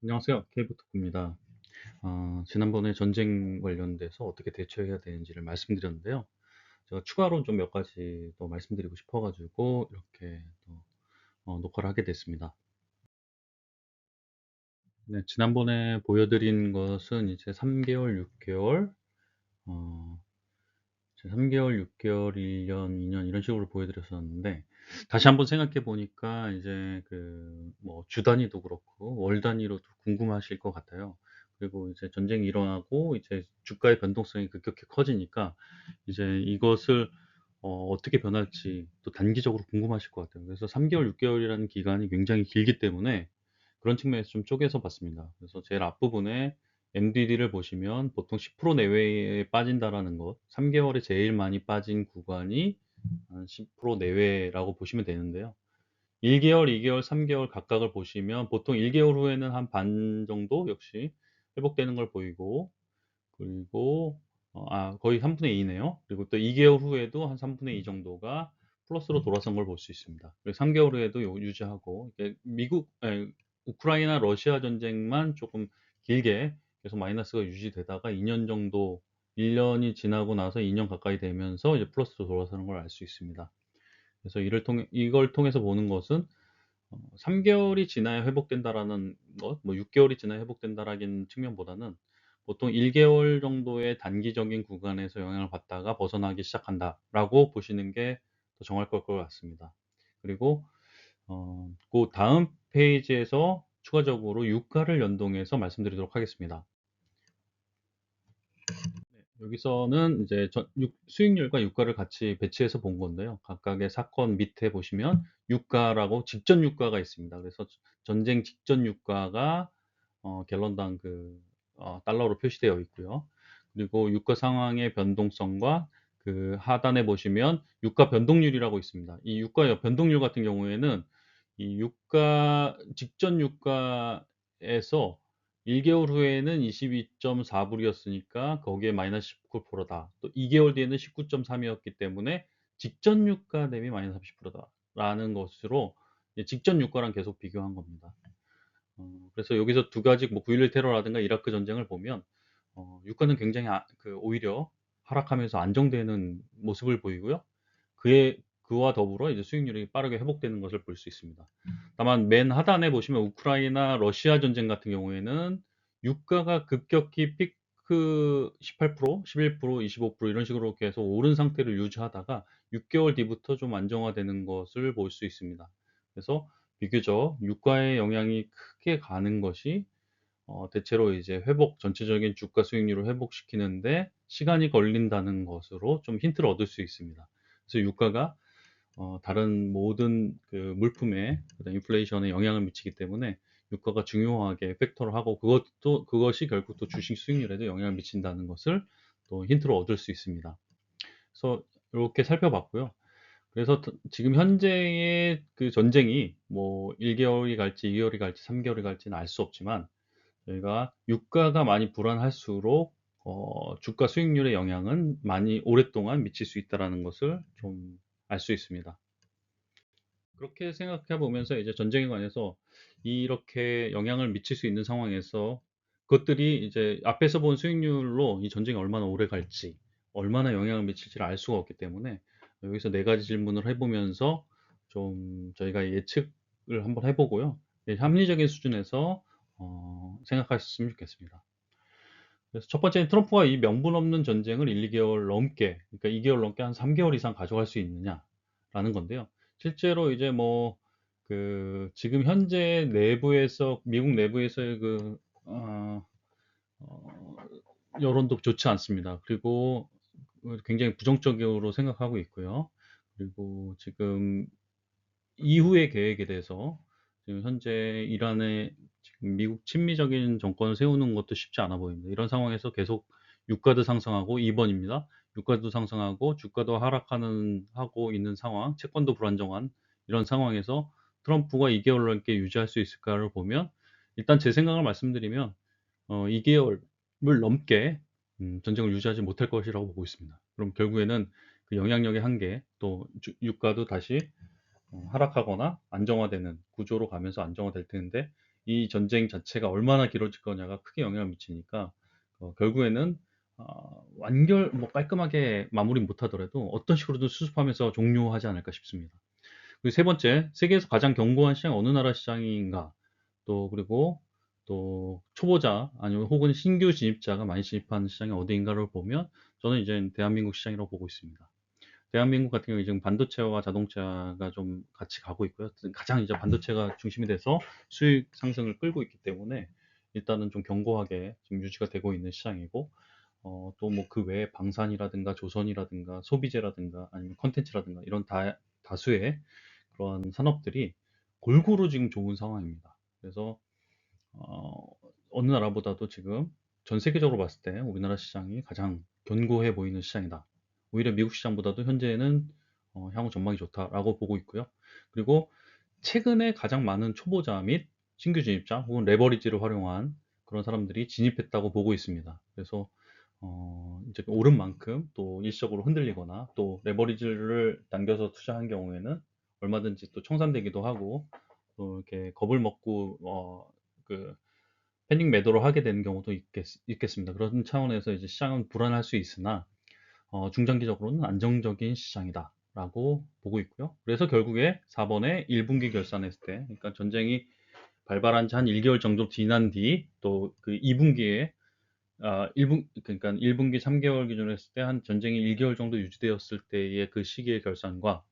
안녕하세요. 케이부토입니다. 지난번에 전쟁 관련돼서 어떻게 대처해야 되는지를 말씀드렸는데요. 제가 추가로 좀 몇 가지 더 말씀드리고 싶어 가지고 이렇게 또 녹화를 하게 됐습니다. 네, 지난번에 보여드린 것은 이제 3개월, 6개월, 어, 3개월, 6개월, 1년, 2년 이런 식으로 보여드렸었는데 다시 한번 생각해 보니까 이제 그 뭐 주 단위도 그렇고 월 단위로도 궁금하실 것 같아요. 그리고 이제 전쟁이 일어나고 이제 주가의 변동성이 급격히 커지니까 이제 이것을 어떻게 변할지 또 단기적으로 궁금하실 것 같아요. 그래서 3 개월, 6 개월이라는 기간이 굉장히 길기 때문에 그런 측면에서 좀 쪼개서 봤습니다. 그래서 제일 앞부분에 MDD를 보시면 보통 10% 내외에 빠진다라는 것, 3 개월에 제일 많이 빠진 구간이 한 10% 내외라고 보시면 되는데요. 1 개월, 2 개월, 3 개월 각각을 보시면 보통 1 개월 후에는 한 반 정도 역시 회복되는 걸 보이고, 그리고 거의 3분의 2 네요. 그리고 또 2 개월 후에도 한 3분의 2 정도가 플러스로 돌아선 걸 볼 수 있습니다. 그리고 3 개월 후에도 유지하고, 이게 우크라이나 러시아 전쟁만 조금 길게 계속 마이너스가 유지되다가 2년 정도, 1 년이 지나고 나서 2년 가까이 되면서 이제 플러스로 돌아서는 걸 알 수 있습니다. 그래서 이걸 통해서 보는 것은 3 개월이 지나야 회복된다라는 것, 뭐 6 개월이 지나야 회복된다라는 측면보다는 보통 1 개월 정도의 단기적인 구간에서 영향을 받다가 벗어나기 시작한다라고 보시는 게 더 정확할 것 같습니다. 그리고 그 다음 페이지에서 추가적으로 유가를 연동해서 말씀드리도록 하겠습니다. 여기서는 이제 수익률과 유가를 같이 배치해서 본 건데요. 각각의 사건 밑에 보시면 유가라고 직전 유가가 있습니다. 그래서 전쟁 직전 유가가 갤런당 달러로 표시되어 있고요. 그리고 유가 상황의 변동성과 그 하단에 보시면 유가 변동률이라고 있습니다. 이 유가 변동률 같은 경우에는 이 유가 직전 유가에서 1 개월 후에는 22.4 불이었으니까 거기에 마이너스 19%다. 또 2 개월 뒤에는 19.3 이었기 때문에 직전 유가 대비 마이너스 30%다라는 것으로 이제 직전 유가랑 계속 비교한 겁니다. 그래서 여기서 두 가지 뭐 9.11 테러라든가 이라크 전쟁을 보면 유가는 굉장히 오히려 하락하면서 안정되는 모습을 보이고요. 그와 더불어 이제 수익률이 빠르게 회복되는 것을 볼 수 있습니다. 다만 맨 하단에 보시면 우크라이나 러시아 전쟁 같은 경우에는 유가가 급격히 피크 18%, 11%, 25% 이런 식으로 계속 오른 상태를 유지하다가 6개월 뒤부터 좀 안정화되는 것을 볼 수 있습니다. 그래서 비교적 유가의 영향이 크게 가는 것이 대체로 이제 전체적인 주가 수익률을 회복시키는데 시간이 걸린다는 것으로 좀 힌트를 얻을 수 있습니다. 그래서 유가가 다른 모든 그 물품에 그다음 인플레이션에 영향을 미치기 때문에 유가가 중요하게 팩터를 하고 그것이 결국 또 주식 수익률에도 영향을 미친다는 것을 또 힌트로 얻을 수 있습니다. 그래서 이렇게 살펴봤고요. 그래서 지금 현재의 그 전쟁이 뭐 1 개월이 갈지 2 개월이 갈지 3 개월이 갈지는 알 수 없지만 저희가 유가가 많이 불안할수록 주가 수익률의 영향은 많이 오랫동안 미칠 수 있다라는 것을 좀 알 수 있습니다. 그렇게 생각해 보면서 이제 전쟁에 관해서 이렇게 영향을 미칠 수 있는 상황에서 그것들이 이제 앞에서 본 수익률로 이 전쟁이 얼마나 오래 갈지, 얼마나 영향을 미칠지를 알 수가 없기 때문에 여기서 네 가지 질문을 해 보면서 좀 저희가 예측을 한번 해 보고요. 예, 합리적인 수준에서 생각하셨으면 좋겠습니다. 그래서 첫 번째는 트럼프가 이 명분 없는 전쟁을 1-2 개월 넘게, 그러니까 2 개월 넘게 한 3 개월 이상 가져갈 수 있느냐라는 건데요. 실제로 이제 뭐 지금 현재 내부에서 미국 내부에서의 어 여론도 좋지 않습니다. 그리고 굉장히 부정적으로 생각하고 있고요. 그리고 지금 이후의 계획에 대해서 지금 현재 이란의 지금 미국 친미적인 정권을 세우는 것도 쉽지 않아 보입니다. 이런 상황에서 계속 유가도 상승하고 2 번입니다. 유가도 상승하고 주가도 하고 있는 상황, 채권도 불안정한 이런 상황에서 트럼프가 2 개월 넘게 유지할 수 있을까를 보면 일단 제 생각을 말씀드리면 2 개월을 넘게 전쟁을 유지하지 못할 것이라고 보고 있습니다. 그럼 결국에는 그 영향력의 한계, 또 유가도 다시 하락하거나 안정화되는 구조로 가면서 안정화될 텐데 이 전쟁 자체가 얼마나 길어질 거냐가 크게 영향을 미치니까 결국에는 완결 뭐 깔끔하게 마무리 못하더라도 어떤 식으로든 수습하면서 종료하지 않을까 싶습니다. 그리고 세 번째, 세계에서 가장 견고한 시장 어느 나라 시장인가? 또 그리고 또 초보자 아니면 혹은 신규 진입자가 많이 진입하는 시장이 어디인가를 보면 저는 이제 대한민국 시장이라고 보고 있습니다. 대한민국 같은 경우에 지금 반도체와 자동차가 좀 같이 가고 있고요. 가장 이제 반도체가 중심이 돼서 수익 상승을 끌고 있기 때문에 일단은 좀 견고하게 지금 유지가 되고 있는 시장이고, 또 뭐 그 외에 방산이라든가 조선이라든가 소비재라든가 아니면 컨텐츠라든가 이런 다수의 그런 산업들이 골고루 지금 좋은 상황입니다. 그래서 어, 어느 나라보다도 지금 전 세계적으로 봤을 때 우리나라 시장이 가장 견고해 보이는 시장이다. 오히려 미국 시장보다도 현재는 향후 전망이 좋다라고 보고 있고요. 그리고 최근에 가장 많은 초보자 및 신규 진입자 혹은 레버리지를 활용한 그런 사람들이 진입했다고 보고 있습니다. 그래서 이제 오른 만큼 또 일시적으로 흔들리거나 또 레버리지를 당겨서 투자한 경우에는 얼마든지 또 청산되기도 하고 또 이렇게 겁을 먹고 그 패닉 매도를 하게 되는 경우도 있겠습니다. 그런 차원에서 이제 시장은 불안할 수 있으나 중장기적으로는 안정적인 시장이다라고 보고 있고요. 그래서 결국에 4번에 1분기 결산했을 때, 그러니까 전쟁이 발발한 지 한 1개월 정도 지난 뒤 또 그 2분기에 1분 그러니까 1분기 3개월 기준으로 했을 때 한 전쟁이 1개월 정도 유지되었을 때의 그 시기의 결산과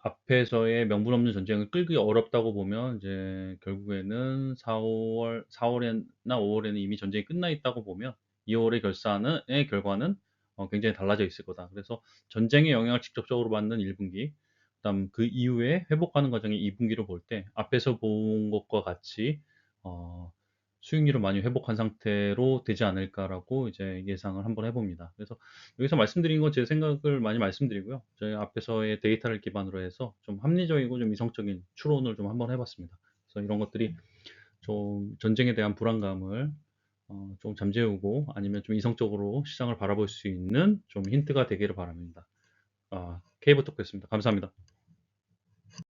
앞에서의 명분 없는 전쟁을 끌기 어렵다고 보면 이제 결국에는 4월이나 5월에는 이미 전쟁이 끝나 있다고 보면 2월의 결산의 결과는 굉장히 달라져 있을 거다. 그래서 전쟁의 영향을 직접적으로 받는 1분기, 그다음 그 이후에 회복하는 과정의 2분기를 볼 때 앞에서 본 것과 같이 어, 수익률을 많이 회복한 상태로 되지 않을까라고 이제 예상을 한번 해봅니다. 그래서 여기서 말씀드린 건 제 생각을 많이 말씀드리고요. 저희 앞에서의 데이터를 기반으로 해서 좀 합리적이고 좀 이성적인 추론을 좀 한번 해봤습니다. 그래서 이런 것들이 좀 전쟁에 대한 불안감을 좀 잠재우고 아니면 좀 이성적으로 시장을 바라볼 수 있는 좀 힌트가 되기를 바랍니다. K부터였습니다. 감사합니다.